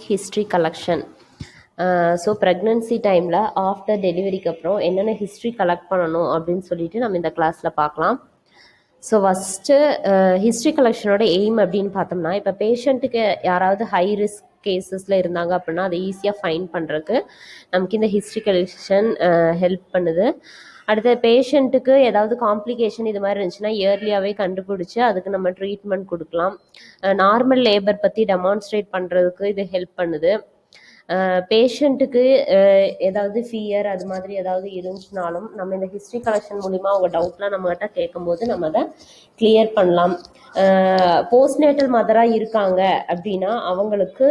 History collection. So pregnancy டைமில் after டெலிவரிக்கு அப்புறம் என்னென்ன ஹிஸ்ட்ரி கலெக்ட் பண்ணணும் அப்படின்னு சொல்லிட்டு நம்ம இந்த கிளாஸில் பார்க்கலாம். ஸோ ஃபஸ்ட்டு ஹிஸ்ட்ரி கலெக்ஷனோட எய்ம் அப்படின்னு பார்த்தோம்னா, இப்போ பேஷண்ட்டுக்கு யாராவது ஹை ரிஸ்க் கேசஸில் இருந்தாங்க அப்படின்னா அதை ஈஸியாக ஃபைண்ட் பண்ணுறதுக்கு நமக்கு இந்த ஹிஸ்ட்ரி கலெக்ஷன் ஹெல்ப் பண்ணுது. அடுத்த பேஷண்ட்டுக்கு ஏதாவது காம்ப்ளிகேஷன் இது மாதிரி இருந்துச்சுன்னா இயர்லியாகவே கண்டுபிடிச்சி அதுக்கு நம்ம ட்ரீட்மெண்ட் கொடுக்கலாம். நார்மல் லேபர் பற்றி டெமான்ஸ்ட்ரேட் பண்ணுறதுக்கு இது ஹெல்ப் பண்ணுது. பேஷண்ட்டுக்கு ஏதாவது ஃபியர் அது மாதிரி ஏதாவது இருந்துச்சுனாலும் நம்ம இந்த ஹிஸ்ட்ரி கலெக்ஷன் மூலிமா அவங்க டவுட்லாம் நம்மகிட்ட கேட்கும்போது நம்ம அதை கிளியர் பண்ணலாம். போஸ்ட்நேட்டல் மதராக இருக்காங்க அப்படின்னா அவங்களுக்கு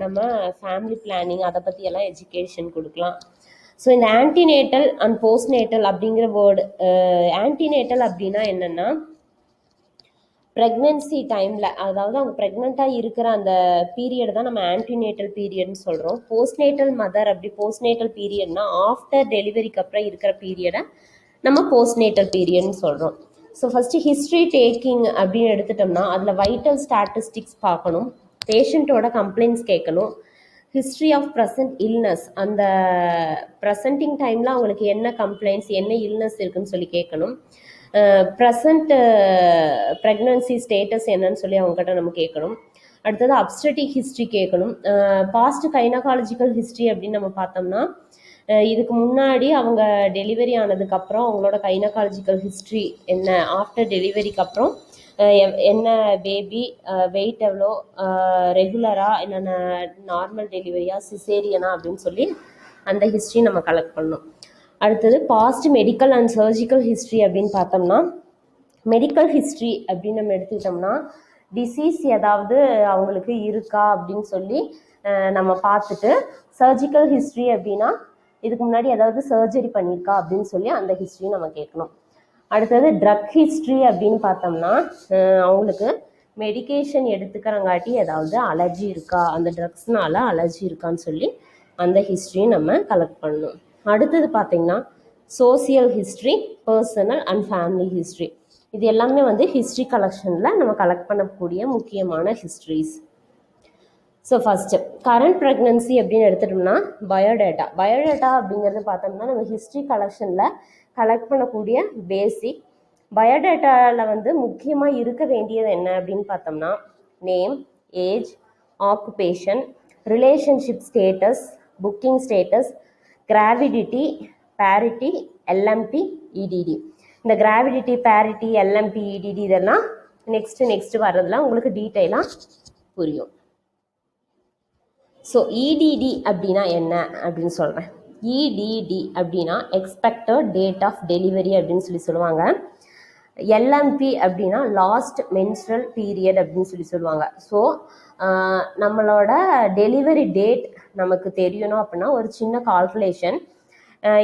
நம்ம ஃபேமிலி பிளானிங் அதை பற்றியெல்லாம் எஜுகேஷன் கொடுக்கலாம். ஸோ இந்த ஆன்டிநேட்டல் அண்ட் போஸ்ட்நேட்டல் அப்படிங்கிற வேர்டு, ஆன்டிநேட்டல் அப்படின்னா என்னென்னா ப்ரெக்னென்சி டைமில், அதாவது அவங்க ப்ரெக்னெண்ட்டாக இருக்கிற அந்த பீரியட் தான் நம்ம ஆன்டிநேட்டல் பீரியட்னு சொல்கிறோம். போஸ்ட்நேட்டல் மதர் அப்படி போஸ்ட்நேட்டல் பீரியட்னா ஆஃப்டர் டெலிவரிக்கு அப்புறம் இருக்கிற பீரியடை நம்ம போஸ்ட்நேட்டல் பீரியட்னு சொல்கிறோம். ஸோ ஃபஸ்ட்டு ஹிஸ்ட்ரி டேக்கிங் அப்படின்னு எடுத்துட்டோம்னா அதில் வைட்டல் ஸ்டாட்டிஸ்டிக்ஸ் பார்க்கணும், பேஷண்ட்டோட கம்ப்ளைண்ட்ஸ் கேட்கணும், ஹிஸ்ட்ரி ஆஃப் ப்ரெசன்ட் இல்னஸ், அந்த ப்ரெசன்டிங் டைமில் அவங்களுக்கு என்ன கம்ப்ளைண்ட்ஸ் என்ன இல்னஸ் இருக்குன்னு சொல்லி கேட்கணும், ப்ரெசண்ட் ப்ரெக்னன்சி ஸ்டேட்டஸ் என்னன்னு சொல்லி அவங்ககிட்ட நம்ம கேட்கணும். அடுத்தது அப்ஸ்டெட்டிக் ஹிஸ்ட்ரி கேட்கணும். பாஸ்ட் கைனகாலஜிக்கல் ஹிஸ்ட்ரி அப்படின்னு நம்ம பார்த்தோம்னா இதுக்கு முன்னாடி அவங்க டெலிவரி ஆனதுக்கப்புறம் அவங்களோட கைனகாலஜிக்கல் ஹிஸ்ட்ரி என்ன, ஆஃப்டர் டெலிவரிக்கு அப்புறம் என்ன பேபி வெயிட் எவ்வளோ, ரெகுலராக என்னென்ன, நார்மல் டெலிவரியா சிசேரியனா அப்படின்னு சொல்லி அந்த ஹிஸ்ட்ரி நம்ம கலெக்ட் பண்ணணும். அடுத்தது past medical and surgical history அப்படின்னு பார்த்தோம்னா, மெடிக்கல் ஹிஸ்ட்ரி அப்படின்னு நம்ம எடுத்துக்கிட்டோம்னா டிசீஸ் ஏதாவது அவங்களுக்கு இருக்கா அப்படின்னு சொல்லி நம்ம பார்த்துட்டு, சர்ஜிக்கல் ஹிஸ்ட்ரி அப்படின்னா இதுக்கு முன்னாடி ஏதாவது சர்ஜரி பண்ணியிருக்கா அப்படின்னு சொல்லி அந்த ஹிஸ்ட்ரி நம்ம கேட்கணும். அடுத்தது ட்ரக் ஹிஸ்ட்ரி அப்படின்னு பார்த்தோம்னா அவங்களுக்கு மெடிகேஷன் எடுத்துக்கிறங்காட்டி ஏதாவது அலர்ஜி இருக்கா, அந்த ட்ரக்ஸ்னால அலர்ஜி இருக்கான்னு சொல்லி அந்த ஹிஸ்ட்ரியும் நம்ம கலெக்ட் பண்ணணும். அடுத்தது பார்த்திங்கன்னா social history, personal and family history, இது எல்லாமே வந்து ஹிஸ்ட்ரி கலெக்ஷனில் நம்ம கலெக்ட் பண்ணக்கூடிய முக்கியமான histories. So first current pregnancy அப்படின்னு எடுத்துட்டோம்னா பயோடேட்டா. பயோடேட்டா அப்படிங்கிறது பார்த்தோம்னா நம்ம ஹிஸ்ட்ரி கலெக்ஷனில் கலெக்ட் பண்ணக்கூடிய பேசிக். பயோடேட்டாவில் வந்து முக்கியமாக இருக்க வேண்டியது என்ன அப்படின்னு பார்த்தோம்னா name, age, occupation, relationship status, booking status, gravidity, parity, LMP, EDD. இந்த கிராவிடிட்டி, பேரிட்டி, எல்எம்பி, இடிடி இதெல்லாம் நெக்ஸ்ட்டு வர்றதுலாம் உங்களுக்கு டீட்டெயிலாக புரியும். ஸோ இடிடி அப்படின்னா என்ன அப்படின்னு சொல்கிறேன். இடிடி அப்படின்னா எக்ஸ்பெக்டட் டேட் ஆஃப் டெலிவரி அப்படின்னு சொல்லி சொல்லுவாங்க. எல்எம்பி அப்படின்னா லாஸ்ட் மென்ஸ்ட்ரல் பீரியட் அப்படின்னு சொல்லி சொல்லுவாங்க. ஸோ நம்மளோட டெலிவரி டேட் நமக்கு தெரியணும் அப்படின்னா ஒரு சின்ன கால்குலேஷன்.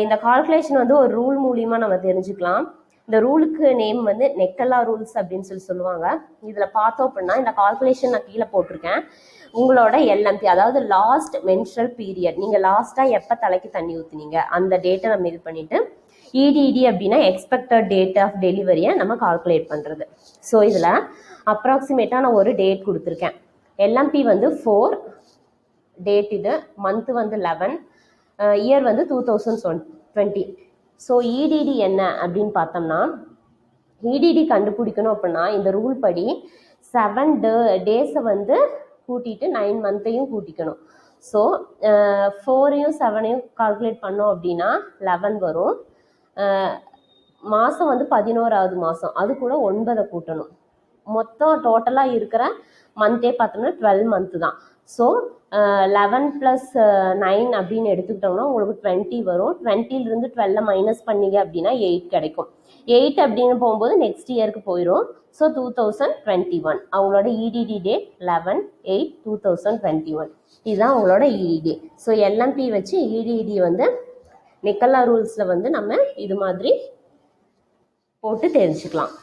இந்த கால்குலேஷன் வந்து ஒரு ரூல் மூலிமா நம்ம தெரிஞ்சுக்கலாம். இந்த ரூலுக்கு நேம் வந்து நெக்கல்லா ரூல்ஸ் அப்படின்னு சொல்லி சொல்லுவாங்க. இதில் பார்த்தோம் அப்படின்னா இந்த கால்குலேஷன் நான் கீழே போட்டிருக்கேன். உங்களோட எல்எம்பி அதாவது லாஸ்ட் மென்ஸ்ட்ரல் பீரியட், நீங்கள் லாஸ்ட்டாக எப்போ தலைக்கு தண்ணி ஊற்றுனீங்க அந்த டேட்டை நம்ம இது பண்ணிவிட்டு, இடிடி அப்படின்னா எக்ஸ்பெக்டட் டேட் ஆஃப் டெலிவரியை நம்ம கால்குலேட் பண்ணுறது. ஸோ இதில் அப்ராக்சிமேட்டாக நான் ஒரு டேட் கொடுத்துருக்கேன். எல்எம்பி வந்து 4, டேட் இது, மந்த்து வந்து 11, இயர் வந்து 2020. ஸோ இடிடி என்ன அப்படின்னு பார்த்தோம்னா, இடிடி கண்டுபிடிக்கணும் அப்படின்னா இந்த ரூல் படி 7 டேஸை வந்து கூட்டிட்டு 9 மந்த்தையும் கூட்டிக்கணும். ஸோ 4ஐயும் 7ஐயும் கால்குலேட் பண்ணோம் அப்படின்னா 11 வரும். மாதம் வந்து 11வது மாதம், அது கூட 9 கூட்டணும். மொத்தம் டோட்டலாக இருக்கிற மந்த்தே பார்த்தோம்னா 12 மந்த்து தான். ஸோ 11 + 9 அப்படின்னு எடுத்துக்கிட்டோம்னா உங்களுக்கு 20 வரும். 20லிருந்து 12 மைனஸ் பண்ணிங்க அப்படின்னா 8 கிடைக்கும். 8 அப்படின்னு போகும்போது நெக்ஸ்ட் இயருக்கு போயிடும். ஸோ 2021 அவங்களோட இடிடி டேட் 11/8/2021. இதுதான் அவங்களோட இடிடி. ஸோ எல்எம்பி வச்சு இடிடி வந்து நிக்கல்லா ரூல்ஸில் வந்து நம்ம இது மாதிரி போட்டு தெரிஞ்சுக்கலாம்.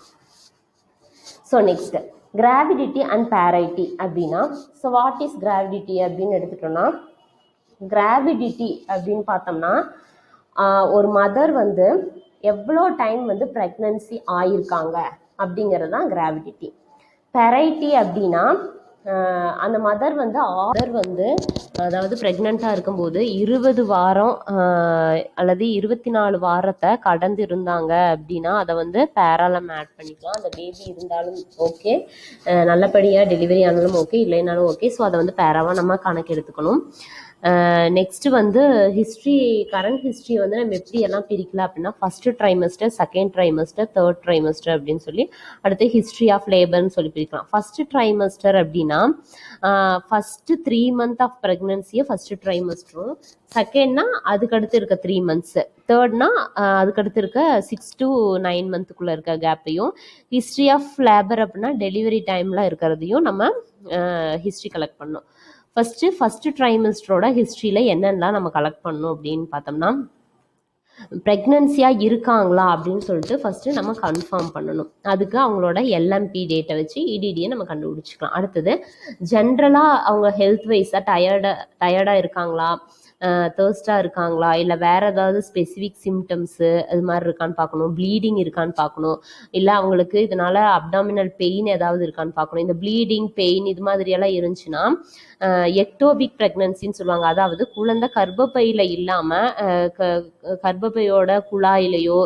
ஸோ நெக்ஸ்ட் கிராவிடிட்டி அண்ட் பேரைட்டி அப்படின்னா, ஸோ வாட் இஸ் கிராவிடிட்டி அப்படின்னு எடுத்துட்டோம்னா, கிராவிடிட்டி அப்படின்னு பார்த்தோம்னா ஒரு மதர் வந்து எவ்வளோ டைம் வந்து ப்ரெக்னன்சி ஆயிருக்காங்க அப்படிங்கிறது தான் கிராவிடிட்டி. பெரைட்டி அப்படின்னா அந்த மதர் வந்து அதாவது ப்ரெக்னெண்ட்டாக இருக்கும்போது 20 வாரம் அல்லது 24 வாரத்தை கடந்து இருந்தாங்க அப்படின்னா அதை வந்து பேராலம் ஆட் பண்ணிக்கலாம். அந்த பேபி இருந்தாலும் ஓகே, நல்லபடியாக டெலிவரி ஆனாலும் ஓகே, இல்லைனாலும் ஓகே. ஸோ அதை வந்து பேராவாக நம்ம கணக்கு எடுத்துக்கணும். நெக்ஸ்ட் வந்து ஹிஸ்ட்ரி, கரண்ட் ஹிஸ்ட்ரி வந்து நம்ம எப்படி எல்லாம் பிரிக்கலாம் அப்படின்னா first trimester, second trimester, third trimester அப்படின்னு சொல்லி, அடுத்து ஹிஸ்ட்ரி ஆஃப் லேபர்னு சொல்லி பிரிக்கலாம். ஃபஸ்ட்டு ட்ரைமஸ்டர் அப்படின்னா ஃபஸ்ட்டு 3 month ஆஃப் ப்ரெக்னன்சியை ஃபஸ்ட்டு ட்ரைமஸ்டரும், செகண்ட்னா அதுக்கடுத்து இருக்க 3 months, தேர்ட்னா அதுக்கடுத்து இருக்க 6 to 9 monthக்குள்ளே இருக்க கேப்பையும், ஹிஸ்ட்ரி ஆஃப் லேபர் அப்படின்னா டெலிவரி டைமில் இருக்கிறதையும் நம்ம ஹிஸ்ட்ரி கலெக்ட் பண்ணணும். ஃபஸ்ட்டு ட்ரைமஸ்டரோட ஹிஸ்ட்ரியில் என்னென்னலாம் நம்ம கலெக்ட் பண்ணணும் அப்படின்னு பார்த்தோம்னா, ப்ரெக்னன்சியாக இருக்காங்களா அப்படின்னு சொல்லிட்டு ஃபஸ்ட்டு நம்ம கன்ஃபார்ம் பண்ணணும். அதுக்கு அவங்களோட எல்எம்பி டேட்டை வச்சு இடிடியை நம்ம கண்டுபிடிச்சிக்கலாம். அடுத்தது ஜென்ரலாக அவங்க ஹெல்த் வைஸாக டயர்டாக இருக்காங்களா, தேர்ஸ்டாக இருக்காங்களா, இல்லை வேறு ஏதாவது ஸ்பெசிஃபிக் சிம்டம்ஸு அது மாதிரி இருக்கான்னு பார்க்கணும். ப்ளீடிங் இருக்கான்னு பார்க்கணும். இல்லை அவங்களுக்கு இதனால் அப்டாமினல் பெயின் ஏதாவது இருக்கான்னு பார்க்கணும். இந்த ப்ளீடிங், பெயின் இது மாதிரியெல்லாம் இருந்துச்சுன்னா எக்டோபிக் ப்ரெக்னன்சின்னு சொல்லுவாங்க. அதாவது குழந்தை கர்ப்பப்பையில் இல்லாமல் கர்ப்பப்பையோட குழாயிலையோ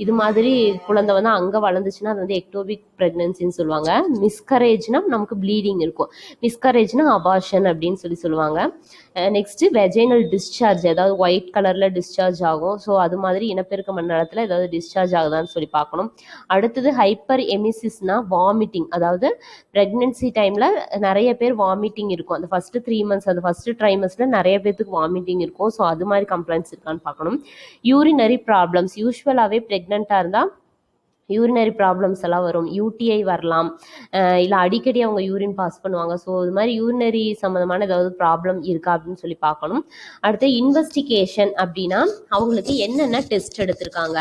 இது மாதிரி குழந்தை வந்து அங்கே வளர்ந்துச்சுன்னா அது வந்து எக்டோபிக் ப்ரெக்னன்சின்னு சொல்லுவாங்க. மிஸ்கரேஜ்னால் நமக்கு ப்ளீடிங் இருக்கும், மிஸ்கரேஜ்னால் அபார்ஷன் அப்படின்னு சொல்லுவாங்க. நெக்ஸ்ட்டு வெஜைனல் டிஸ்சார்ஜ், ஏதாவது ஒயிட் கலரில் டிஸ்சார்ஜ் ஆகும். ஸோ அது மாதிரி இனப்பெருக்க மண்டலத்தில் ஏதாவது டிஸ்சார்ஜ் ஆகுதான்னு சொல்லி பார்க்கணும். அடுத்தது ஹைப்பர் எமிசிஸ்னால் வாமிட்டிங், அதாவது ப்ரெக்னென்சி டைமில் நிறைய பேர் வாமிட்டிங் இருக்கும். அந்த ஃபஸ்ட்டு 3 months, அந்த ஃபஸ்ட்டு ட்ரைமஸ்டில் நிறைய பேர்த்துக்கு வாமிட்டிங் இருக்கும். ஸோ அது மாதிரி கம்ப்ளைண்ட்ஸ் இருக்கான்னு பார்க்கணும். யூரினரி ப்ராப்ளம்ஸ், யூஸ்வலாகவே ப்ரெக்னெண்ட்டாக இருந்தால் யூரினரி ப்ராப்ளம்ஸ் எல்லாம் வரும். யூடிஐ வரலாம், இல்லை அடிக்கடி அவங்க யூரின் பாஸ் பண்ணுவாங்க. ஸோ இது மாதிரி யூரினரி சம்மந்தமான ஏதாவது ப்ராப்ளம் இருக்கா அப்படின்னு சொல்லி பார்க்கணும். அடுத்து இன்வெஸ்டிகேஷன் அப்படின்னா அவங்களுக்கு என்னென்ன டெஸ்ட் எடுத்திருக்காங்க,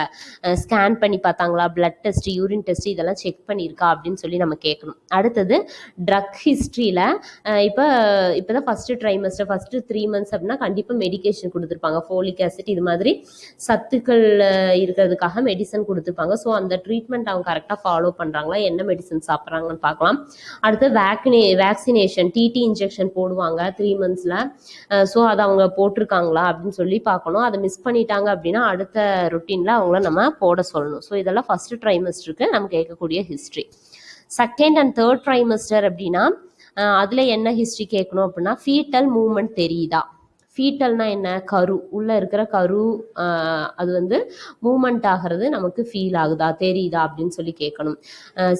ஸ்கேன் பண்ணி பார்த்தாங்களா, பிளட் டெஸ்ட், யூரின் டெஸ்ட் இதெல்லாம் செக் பண்ணியிருக்கா அப்படின்னு சொல்லி நம்ம கேட்கணும். அடுத்தது ட்ரக் ஹிஸ்ட்ரியில் இப்போ தான் ஃபஸ்ட்டு ட்ரைமஸ்டர், ஃபஸ்ட்டு 3 months அப்படின்னா கண்டிப்பாக மெடிக்கேஷன் கொடுத்துருப்பாங்க. ஃபோலிக் ஆசிட் இது மாதிரி சத்துக்கள் இருக்கிறதுக்காக மெடிசன் கொடுத்துருப்பாங்க. ஸோ அந்த ட்ரீட்மெண்ட் அவங்க கரெக்டாக ஃபாலோ பண்ணுறாங்களா, என்ன மெடிசன் சாப்பிட்றாங்கன்னு பார்க்கலாம். அடுத்து வேக்சினேஷன், டிடி இன்ஜெக்ஷன் போடுவாங்க 3 months. ஸோ அதை அவங்க போட்டிருக்காங்களா அப்படின்னு சொல்லி பார்க்கணும். அதை மிஸ் பண்ணிட்டாங்க அப்படின்னா அடுத்த ரொட்டீனில் அவங்கள நம்ம போட சொல்லணும். ஸோ இதெல்லாம் ஃபஸ்ட்டு ட்ரைமஸ்டருக்கு நம்ம கேட்கக்கூடிய history. Second and third trimester அப்படின்னா அதில் என்ன ஹிஸ்ட்ரி கேட்கணும் அப்படின்னா ஃபீட்டல் மூவ்மெண்ட் தெரியுதா. ஃபீட்டல்னா என்ன, கரு உள்ளே இருக்கிற கரு அது வந்து மூமெண்ட் ஆகிறது நமக்கு ஃபீல் ஆகுதா, தெரியுதா அப்படின்னு சொல்லி கேட்கணும்.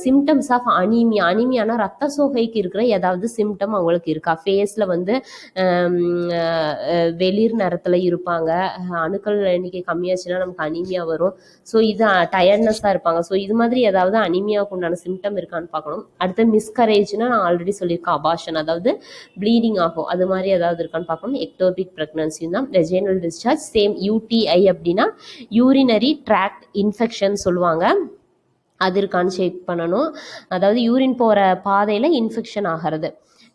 சிம்டம்ஸ் ஆஃப் அனீமியா, அனீமியானா ரத்த சோகைக்கு இருக்கிற ஏதாவது சிம்டம் அவங்களுக்கு இருக்கா. ஃபேஸில் வந்து வெளிர் நிறத்தில் இருப்பாங்க, அணுக்கள் எண்ணிக்கை கம்மியாச்சுன்னா நமக்கு அனீமியா வரும். ஸோ இது டயர்ட்னஸாக இருப்பாங்க. ஸோ இது மாதிரி ஏதாவது அனீமியாவுக்கு உண்டான சிம்டம் இருக்கான்னு பார்க்கணும். அடுத்து மிஸ்கரேஜ்னா நான் ஆல்ரெடி சொல்லியிருக்கேன் அபார்ஷன், அதாவது ப்ளீடிங் ஆகும், அது மாதிரி ஏதாவது இருக்கான்னு பார்க்கணும். எக்டோபிக் ப்ரெக்னன்சி தான். Vaginal discharge same. யூடிஐ அப்படின்னா யூரினரி ட்ராக்ட் இன்ஃபெக்ஷன் சொல்லுவாங்க, அது இருக்கான்னு செக் பண்ணணும். அதாவது யூரின் போகிற பாதையில் இன்ஃபெக்ஷன் ஆகிறது.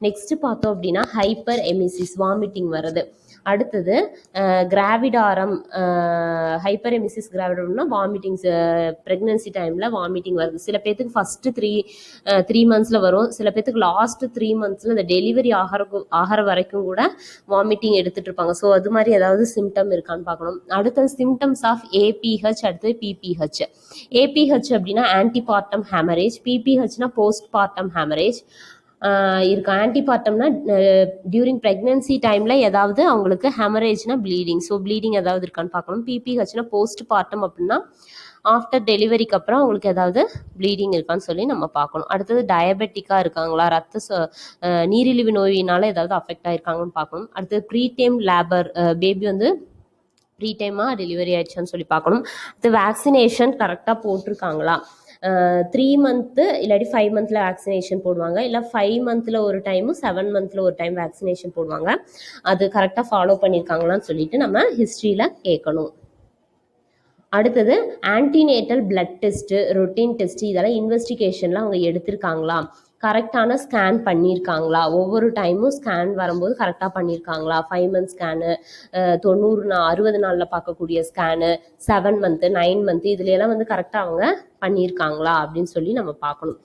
நெக்ஸ்ட் பார்த்தோம் அப்படின்னா ஹைப்பர் எமிசிஸ், வாமிட்டிங் வருது. அடுத்தது கிராவிடாரம், ஹைப்பர் எமிசிஸ் கிராவிடாரம்னா வாமிட்டிங்ஸ், ப்ரெக்னன்சி டைமில் வாமிட்டிங் வருது. சில பேர்த்துக்கு ஃபஸ்ட்டு 3 months வரும், சில பேர்த்துக்கு லாஸ்ட் 3 months இந்த டெலிவரி ஆகிற வரைக்கும் கூட வாமிட்டிங் எடுத்துகிட்டு இருப்பாங்க. ஸோ அது மாதிரி ஏதாவது சிம்டம் இருக்கான்னு பார்க்கணும். அடுத்தது சிம்டம்ஸ் ஆஃப் ஏபிஹெச், அடுத்தது பிபிஹெச். ஏபிஹெச் அப்படின்னா ஆன்டிபார்ட்டம் ஹேமரேஜ், பிபிஹெச்னா போஸ்ட் பார்ட்டம் ஹேமரேஜ் இருக்கு. ஆன்டிபார்ட்டம்னா டியூரிங் ப்ரெக்னன்சி டைமில் ஏதாவது அவங்களுக்கு ஹெமரேஜ்னா ப்ளீடிங், ஸோ ப்ளீடிங் ஏதாவது இருக்கான்னு பார்க்கணும். பிபிஹெச்னா போஸ்ட் பார்ட்டம் அப்படின்னா ஆஃப்டர் டெலிவரிக்கு அப்புறம் அவங்களுக்கு ஏதாவது ப்ளீடிங் இருக்கான்னு சொல்லி நம்ம பார்க்கணும். அடுத்தது டயபெட்டிக்காக இருக்காங்களா, நீரிழிவு நோயினால் ஏதாவது அஃபெக்ட் ஆகிருக்காங்கன்னு பார்க்கணும். அடுத்தது ப்ரீடேம் லேபர், பேபி வந்து ப்ரீ டைமாக டெலிவரி ஆயிடுச்சான்னு சொல்லி பார்க்கணும். அடுத்து வேக்சினேஷன் கரெக்டாக போட்டிருக்காங்களா, 3 month இல்லாட்டி 5 month வேக்சினேஷன் போடுவாங்க, இல்லை 5 month ஒரு டைமும் 7 month ஒரு டைம் வேக்சினேஷன் போடுவாங்க. அது கரெக்டாக ஃபாலோ பண்ணியிருக்காங்களான்னு சொல்லிட்டு நம்ம ஹிஸ்ட்ரியில் கேட்கணும். அடுத்தது antenatal blood test, routine test இதெல்லாம் இன்வெஸ்டிகேஷனில் அவங்க எடுத்திருக்காங்களா. கரெக்டான ஸ்கேன் பண்ணியிருக்காங்களா, ஒவ்வொரு டைமும் ஸ்கேன் வரும்போது கரெக்டாக பண்ணியிருக்காங்களா, 5 மந்த் ஸ்கேனு, 60 நாளில் பார்க்கக்கூடிய ஸ்கேனு, 7 மந்த்து 9 மந்த்து இதுலையெல்லாம் வந்து கரெக்டாக அவங்க பண்ணியிருக்காங்களா அப்படின்னு சொல்லி நம்ம பார்க்கணும்.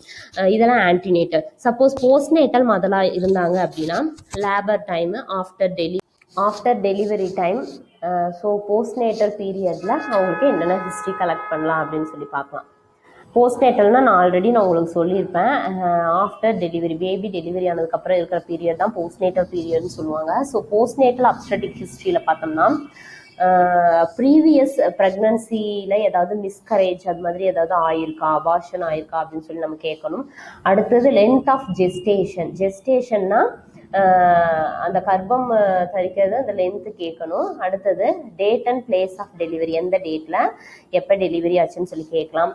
இதெல்லாம் ஆன்டினேட்டல். சப்போஸ் போஸ்ட்நேட்டல் மதலாக இருந்தாங்க அப்படின்னா labour time, after delivery time. So postnatal பீரியடில் அவங்களுக்கு என்னென்ன ஹிஸ்ட்ரி கலெக்ட் பண்ணலாம் அப்படின்னு சொல்லி பார்க்கலாம். போஸ்ட்நேட்டல்னால் நான் உங்களுக்கு சொல்லியிருப்பேன். ஆஃப்டர் டெலிவரி, பேபி டெலிவரி ஆனதுக்கப்புறம் இருக்கிற பீரியட் தான் போஸ்ட்நேட்டல் பீரியட்னு சொல்லுவாங்க. ஸோ போஸ்ட்நேட்டல் அப்ஸ்டடிக் ஹிஸ்ட்ரியில் பார்த்தோம்னா ப்ரீவியஸ் ப்ரெக்னன்சியில் ஏதாவது மிஸ்கரேஜ் அது மாதிரி ஏதாவது ஆயிருக்கா, அபார்ஷன் ஆயிருக்கா அப்படின்னு சொல்லி நம்ம கேட்கணும். அடுத்தது லென்த் ஆஃப் ஜெஸ்டேஷன்னா அந்த கர்ப்பம் தரிக்கிறது அந்த லென்த்து கேட்கணும். அடுத்தது date and place of delivery, எந்த டேட்டில் எப்போ டெலிவரி ஆச்சுன்னு சொல்லி கேட்கலாம்.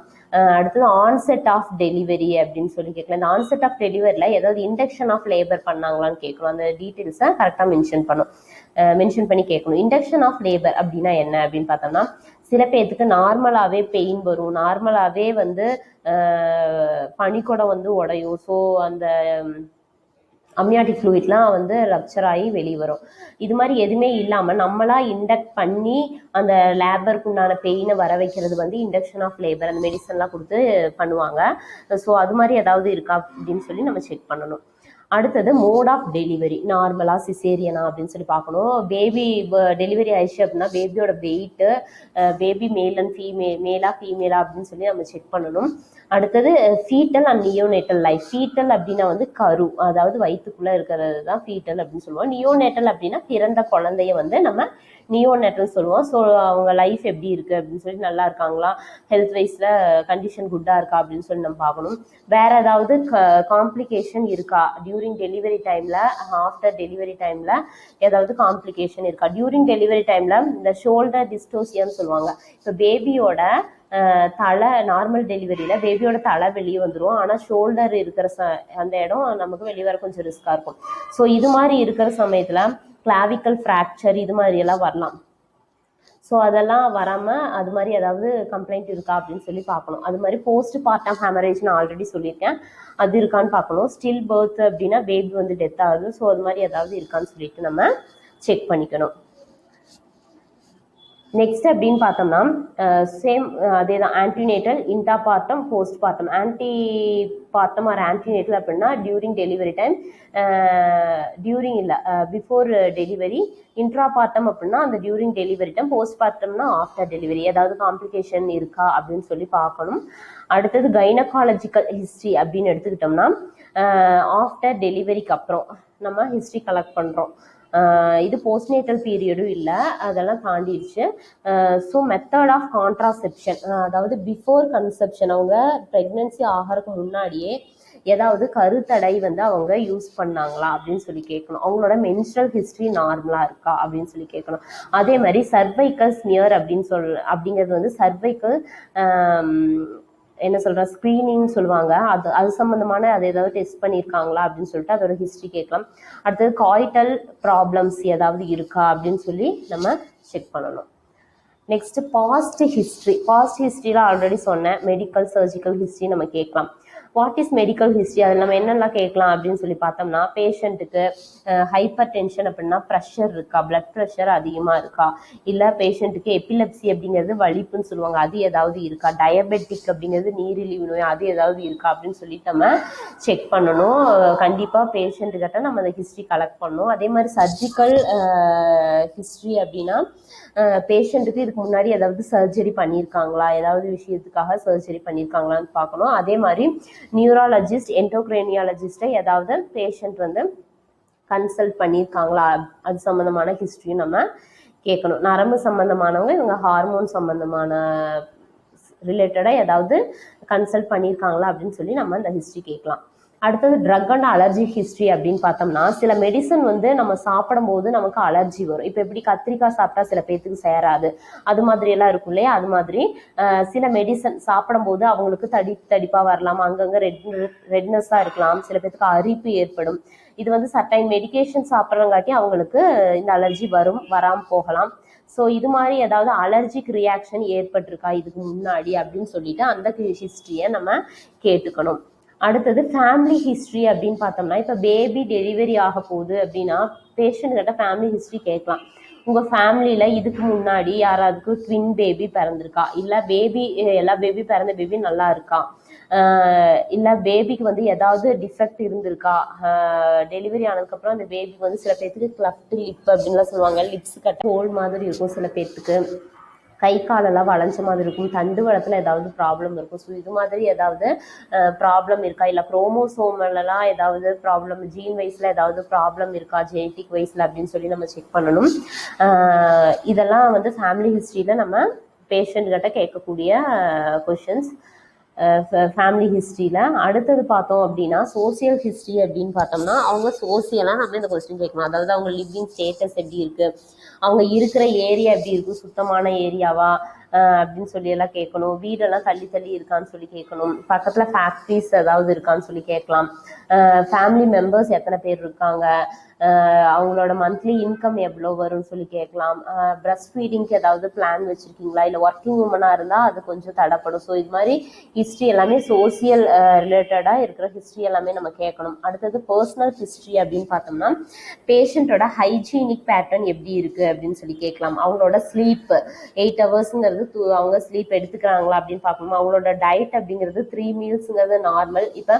அடுத்தது ஆன்செட் ஆஃப் டெலிவரி அப்படின்னு சொல்லி கேட்கலாம். இந்த ஆன்செட் ஆஃப் டெலிவரியில் ஏதாவது இண்டக்ஷன் ஆஃப் லேபர் பண்ணாங்களான்னு கேட்கணும். அந்த டீட்டெயில்ஸை கரெக்டாக மென்ஷன் பண்ணி கேட்கணும். இண்டக்ஷன் ஆஃப் லேபர் அப்படின்னா என்ன அப்படின்னு பார்த்தோம்னா, சில பேர்த்துக்கு நார்மலாகவே பெயின் வரும், நார்மலாகவே வந்து பனிக்கூடம் வந்து உடையும். ஸோ அந்த அம்னியாட்டிக் ஃப்ளூயிட்லாம் வந்து ரப்சர் ஆகி வெளியே வரும். இது மாதிரி எதுவுமே இல்லாமல் நம்மளாக இண்டக்ட் பண்ணி அந்த லேபருக்கு உண்டான பெயினை வர வைக்கிறது வந்து இண்டக்ஷன் ஆஃப் லேபர், அந்த மெடிசன்லாம் கொடுத்து பண்ணுவாங்க. ஸோ அது மாதிரி ஏதாவது இருக்கா அப்படின்னு சொல்லி நம்ம செக் பண்ணணும். அடுத்தது மோட் ஆஃப் டெலிவரி, நார்மலாக சிசேரியனா அப்படின்னு சொல்லி பார்க்கணும். பேபி டெலிவரி ஆயிடுச்சு அப்படின்னா பேபியோட வெயிட்டு, பேபி மேலா ஃபீமேலா அப்படின்னு சொல்லி நம்ம செக் பண்ணணும். அடுத்தது foetal and neonatal life. Foetal அப்படின்னா வந்து கரு, அதாவது வயிற்றுக்குள்ளே இருக்கிறது தான் ஃபீட்டல் அப்படின்னு சொல்லுவோம். நியோனேட்டல் அப்படின்னா பிறந்த குழந்தைய வந்து நம்ம நியோனேட்டல் சொல்லுவோம். ஸோ அவங்க லைஃப் எப்படி இருக்குது அப்படின்னு சொல்லி நல்லா இருக்காங்களா, ஹெல்த் வைஸில் கண்டிஷன் குட்டாக இருக்கா அப்படின்னு சொல்லி நம்ம பார்க்கணும். வேறு ஏதாவது காம்ப்ளிகேஷன் இருக்கா டியூரிங் டெலிவரி டைமில், ஆஃப்டர் டெலிவரி டைமில் ஏதாவது காம்ப்ளிகேஷன் இருக்கா. டியூரிங் டெலிவரி டைமில் இந்த ஷோல்டர் டிஸ்டோசியான்னு சொல்லுவாங்க. இப்போ பேபியோட தலை, நார்மல் டெலிவரியில் பேபியோட தலை வெளியே வந்துடும், ஆனால் ஷோல்டர் இருக்கிற அந்த இடம் நமக்கு வெளியே வர கொஞ்சம் ரிஸ்காக இருக்கும். ஸோ இது மாதிரி இருக்கிற சமயத்தில் கிளாவிக்கல் ஃப்ராக்சர் இது மாதிரியெல்லாம் வரலாம். ஸோ அதெல்லாம் வராமல் அது மாதிரி ஏதாவது கம்ப்ளைண்ட் இருக்கா அப்படின்னு சொல்லி பார்க்கணும். அது மாதிரி போஸ்ட் பார்ட்டம் ஹேமரேஜ் நான் ஆல்ரெடி சொல்லியிருக்கேன், அது இருக்கான்னு பார்க்கணும். ஸ்டில் பர்த் அப்படின்னா பேபி வந்து டெத் ஆகுது. ஸோ அது மாதிரி ஏதாவது இருக்கான்னு சொல்லிட்டு நம்ம செக் பண்ணிக்கணும். நெக்ஸ்ட் அப்படின்னு பார்த்தோம்னா சேம் அதே தான், antenatal, intrapartum, post partum. Antepartum or antenatal அப்படின்னா டியூரிங் டெலிவரி டைம், டியூரிங் இல்லை பிஃபோர் டெலிவரி. இன்ட்ராபார்ட்டம் அப்படின்னா அந்த டியூரிங் டெலிவரி டைம். போஸ்ட் பார்ட்டம்னா ஆஃப்டர் டெலிவரி, ஏதாவது காம்ப்ளிகேஷன் இருக்கா அப்படின்னு சொல்லி பார்க்கணும். அடுத்தது கைனகாலஜிக்கல் ஹிஸ்ட்ரி அப்படின்னு எடுத்துக்கிட்டோம்னா ஆஃப்டர் டெலிவரிக்கு அப்புறம் நம்ம ஹிஸ்ட்ரி கலெக்ட் பண்ணுறோம். இது போஸ்ட்நேட்டல் பீரியடும் இல்லை, அதெல்லாம் தாண்டிடுச்சு. ஸோ மெத்தட் ஆஃப் கான்ட்ராசெப்ஷன், அதாவது பிஃபோர் கன்செப்ஷன், அவங்க ப்ரெக்னென்சி ஆகிறதுக்கு முன்னாடியே ஏதாவது கருத்தடை வந்து அவங்க யூஸ் பண்ணாங்களா அப்படின்னு சொல்லி கேட்கணும். அவங்களோட மென்ஸ்ட்ரல் ஹிஸ்ட்ரி நார்மலாக இருக்கா அப்படின்னு சொல்லி கேட்கணும். அதே மாதிரி சர்வைக்கல் ஸ்மியர் அப்படிங்கிறது வந்து சர்வைக்கல் என்ன சொல்கிற ஸ்க்ரீனிங் சொல்லுவாங்க, அது சம்மந்தமான அது ஏதாவது டெஸ்ட் பண்ணியிருக்காங்களா அப்படின்னு சொல்லிட்டு அதோட ஹிஸ்ட்ரி கேட்கலாம். அடுத்தது காய்டல் ப்ராப்ளம்ஸ் ஏதாவது இருக்கா அப்படின்னு சொல்லி நம்ம செக் பண்ணணும். நெக்ஸ்ட்டு பாஸ்ட் ஹிஸ்ட்ரியில் ஆல்ரெடி சொன்னேன், மெடிக்கல் சர்ஜிக்கல் ஹிஸ்ட்ரி நம்ம கேட்கலாம். வாட் இஸ் மெடிக்கல் ஹிஸ்ட்ரி, அதில் நம்ம என்னெல்லாம் கேட்கலாம் அப்படின்னு சொல்லி பார்த்தோம்னா, பேஷண்ட்டுக்கு ஹைப்பர் டென்ஷன் அப்படின்னா ப்ரெஷர் இருக்கா, பிளட் ப்ரெஷர் அதிகமாக இருக்கா, இல்லை பேஷண்ட்டுக்கு எபிலெப்சி அப்படிங்கிறது வலிப்புன்னு சொல்லுவாங்க, அது ஏதாவது இருக்கா, டயபெட்டிக் அப்படிங்கிறது நீரிழிவு நோய், அது ஏதாவது இருக்கா அப்படின்னு சொல்லிட்டு நம்ம செக் பண்ணணும். கண்டிப்பாக பேஷண்ட்டுக்கிட்ட நம்ம அந்த ஹிஸ்ட்ரி கலெக்ட் பண்ணணும். அதே மாதிரி சர்ஜிக்கல் ஹிஸ்ட்ரி அப்படின்னா பேஷண்ட்டுக்கு இதுக்கு முன்னாடி ஏதாவது சர்ஜரி பண்ணியிருக்காங்களா, ஏதாவது விஷயத்துக்காக சர்ஜரி பண்ணியிருக்காங்களான்னு பார்க்கணும். அதே மாதிரி நியூராலஜிஸ்ட், என்டோக்ரைனியாலஜிஸ்ட்டை ஏதாவது பேஷண்ட் வந்து கன்சல்ட் பண்ணியிருக்காங்களா, அது சம்மந்தமான ஹிஸ்ட்ரியும் நம்ம கேட்கணும். நரம்பு சம்மந்தமானவங்க இவங்க ஹார்மோன் சம்மந்தமான ரிலேட்டடாக ஏதாவது கன்சல்ட் பண்ணியிருக்காங்களா அப்படின்னு சொல்லி நம்ம அந்த ஹிஸ்ட்ரி கேட்கலாம். அடுத்தது ட்ரக் அண்ட் அலர்ஜி ஹிஸ்ட்ரி அப்படின்னு பார்த்தோம்னா, சில மெடிசன் வந்து நம்ம சாப்பிடும்போது நமக்கு அலர்ஜி வரும். இப்போ எப்படி கத்திரிக்காய் சாப்பிட்டா சில பேர்த்துக்கு சேராது, அது மாதிரியெல்லாம் இருக்கும் இல்லையா, அது மாதிரி சில மெடிசன் சாப்பிடும்போது அவங்களுக்கு தடிப்பாக வரலாம், அங்கங்கே ரெட்னஸாக இருக்கலாம், சில பேர்த்துக்கு அரிப்பு ஏற்படும். இது வந்து சர்டைன் மெடிகேஷன் சாப்பிட்றங்காட்டி அவங்களுக்கு இந்த அலர்ஜி வராமல் போகலாம். ஸோ இது மாதிரி ஏதாவது அலர்ஜிக் ரியாக்ஷன் ஏற்பட்டிருக்கா இதுக்கு முன்னாடி அப்படின்னு சொல்லிட்டு அந்த ஹிஸ்ட்ரியை நம்ம கேட்டுக்கணும். அடுத்தது ஃபேமிலி ஹிஸ்ட்ரி அப்படின்னு பார்த்தோம்னா, இப்போ பேபி டெலிவரி ஆக போகுது அப்படின்னா பேஷண்ட் கிட்ட ஃபேமிலி ஹிஸ்ட்ரி கேட்கலாம். உங்கள் ஃபேமிலியில் இதுக்கு முன்னாடி யாராவதுக்கு ட்வின் பேபி பிறந்திருக்கா, இல்லை பேபி எல்லா பேபி பிறந்த பேபி நல்லா இருக்கா, இல்லை பேபிக்கு வந்து ஏதாவது டிஃபெக்ட் இருந்திருக்கா, டெலிவரி ஆனதுக்கப்புறம் அந்த பேபிக்கு வந்து சில பேர்த்துக்கு கிளஃப்ட் லிப் அப்படின்லாம் சொல்லுவாங்க, லிப்ஸ் கட்ட ஹோல் மாதிரி இருக்கும், சில பேர்த்துக்கு கை காலெல்லாம் வளைஞ்ச மாதிரி இருக்கும், தண்டு வளத்தில் ஏதாவது ப்ராப்ளம் இருக்கும். ஸோ இது மாதிரி ஏதாவது ப்ராப்ளம் இருக்கா, இல்லை குரோமோசோம்லாம் ஏதாவது ப்ராப்ளம், ஜீன் வைஸில் ஏதாவது ப்ராப்ளம் இருக்கா, ஜெனட்டிக் வைஸில் அப்படின்னு சொல்லி நம்ம செக் பண்ணணும். இதெல்லாம் வந்து ஃபேமிலி ஹிஸ்ட்ரியில் நம்ம பேஷண்ட் கிட்ட கேட்கக்கூடிய கொஷின்ஸ் ஃபேமிலி ஹிஸ்ட்ரியில். அடுத்தது பார்த்தோம் அப்படின்னா சோசியல் ஹிஸ்ட்ரி அப்படின்னு பார்த்தோம்னா அவங்க சோசியலாக நம்ம இந்த கொஸ்டின் கேட்கணும். அதாவது அவங்க லிவிங் ஸ்டேட்டஸ் எப்படி இருக்குது, அவங்க இருக்கிற ஏரியா எப்படி இருக்கும், சுத்தமான ஏரியாவா அப்படின்னு சொல்லி எல்லாம் கேட்கணும். வீடெல்லாம் தள்ளி தள்ளி இருக்கான்னு சொல்லி கேட்கணும். பக்கத்தில் ஃபேக்ட்ரிஸ் ஏதாவது இருக்கான்னு சொல்லி கேட்கலாம். ஃபேமிலி மெம்பர்ஸ் எத்தனை பேர் இருக்காங்க, அவங்களோட மந்த்லி இன்கம் எவ்வளோ வரும்னு சொல்லி கேட்கலாம். பிரஸ்ட் ஃபீடிங்க்கு ஏதாவது பிளான் வச்சுருக்கீங்களா, இல்லை ஒர்க்கிங் உமனாக இருந்தால் அது கொஞ்சம் தடைப்படும். ஸோ இது மாதிரி ஹிஸ்ட்ரி எல்லாமே சோசியல் ரிலேட்டடாக இருக்கிற ஹிஸ்ட்ரி எல்லாமே நம்ம கேட்கணும். அடுத்தது பர்சனல் ஹிஸ்ட்ரி அப்படின்னு பார்த்தோம்னா பேஷண்ட்டோட ஹைஜீனிக் பேட்டர்ன் எப்படி இருக்குது அப்படின்னு சொல்லி கேட்கலாம். அவங்களோட ஸ்லீப் 8 ஹவர்ஸுங்கிறது அவங்க ஸ்லீப் எடுத்துக்கிறாங்களா அப்படின்னு பார்க்கணும். அவங்களோட டயட் அப்படிங்கிறது 3 மீல்ஸுங்கிறது நார்மல். இப்போ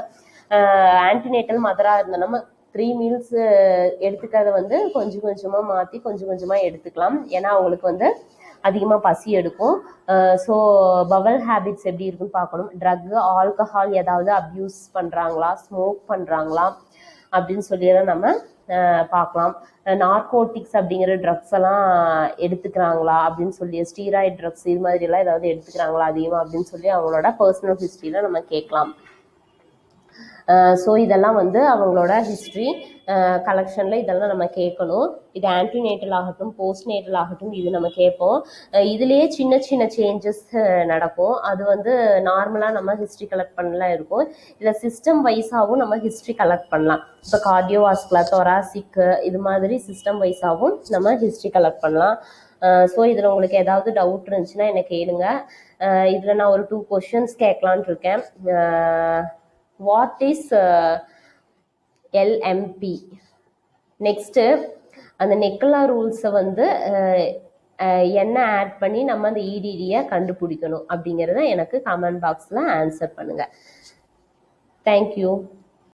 ஆன்டினேட்டல் மதராக இருந்தால் நம்ம 3 மீல்ஸ் எடுத்துக்கிறத வந்து கொஞ்சம் கொஞ்சமாக மாற்றி கொஞ்சம் கொஞ்சமாக எடுத்துக்கலாம். ஏன்னா அவங்களுக்கு வந்து அதிகமாக பசி எடுக்கும். ஸோ பவல் ஹேபிட்ஸ் எப்படி இருக்குன்னு பார்க்கணும். ட்ரக்கு, ஆல்கஹால் ஏதாவது அப்யூஸ் பண்ணுறாங்களா, ஸ்மோக் பண்ணுறாங்களா அப்படின்னு சொல்லியெல்லாம் நம்ம பார்க்கலாம். நார்கோட்டிக்ஸ் அப்படிங்கிற ட்ரக்ஸ் எல்லாம் எடுத்துக்கிறாங்களா அப்படின்னு சொல்லி, ஸ்டீராய்ட் ட்ரக்ஸ் இது மாதிரிலாம் ஏதாவது எடுத்துக்கிறாங்களா அதிகமாக அப்படின்னு சொல்லி அவங்களோட பர்சனல் ஹிஸ்ட்ரியில் நம்ம கேட்கலாம். ஸோ இதெல்லாம் வந்து அவங்களோட ஹிஸ்ட்ரி கலெக்ஷனில் இதெல்லாம் நம்ம கேட்கணும். இது ஆன்டினேட்டல் ஆகட்டும், போஸ்ட் நேட்டல் ஆகட்டும், இது நம்ம கேட்போம். இதுலேயே சின்ன சின்ன சேஞ்சஸ் நடக்கும். அது வந்து நார்மலாக நம்ம ஹிஸ்ட்ரி கலெக்ட் பண்ணலாம் இருக்கும். இல்லை சிஸ்டம் வைஸாகவும் நம்ம ஹிஸ்ட்ரி கலெக்ட் பண்ணலாம். இப்போ கார்டியோவாஸ்குலர், தொராசிக் இது மாதிரி சிஸ்டம் வைஸாகவும் நம்ம ஹிஸ்ட்ரி கலெக்ட் பண்ணலாம். ஸோ இதில் உங்களுக்கு ஏதாவது டவுட் இருந்துச்சுன்னா என்ன கேளுங்க. இதில் நான் ஒரு 2 கொஷின்ஸ் கேட்கலான்ட்டு இருக்கேன். What is LMB? நெக்ஸ்ட்டு அந்த நெக்கலா ரூல்ஸை வந்து என்ன ஆட் பண்ணி நம்ம அந்த இடிடியை கண்டுபிடிக்கணும் அப்படிங்கிறத எனக்கு கமெண்ட் பாக்ஸில் ஆன்சர் பண்ணுங்கள். தேங்க்யூ.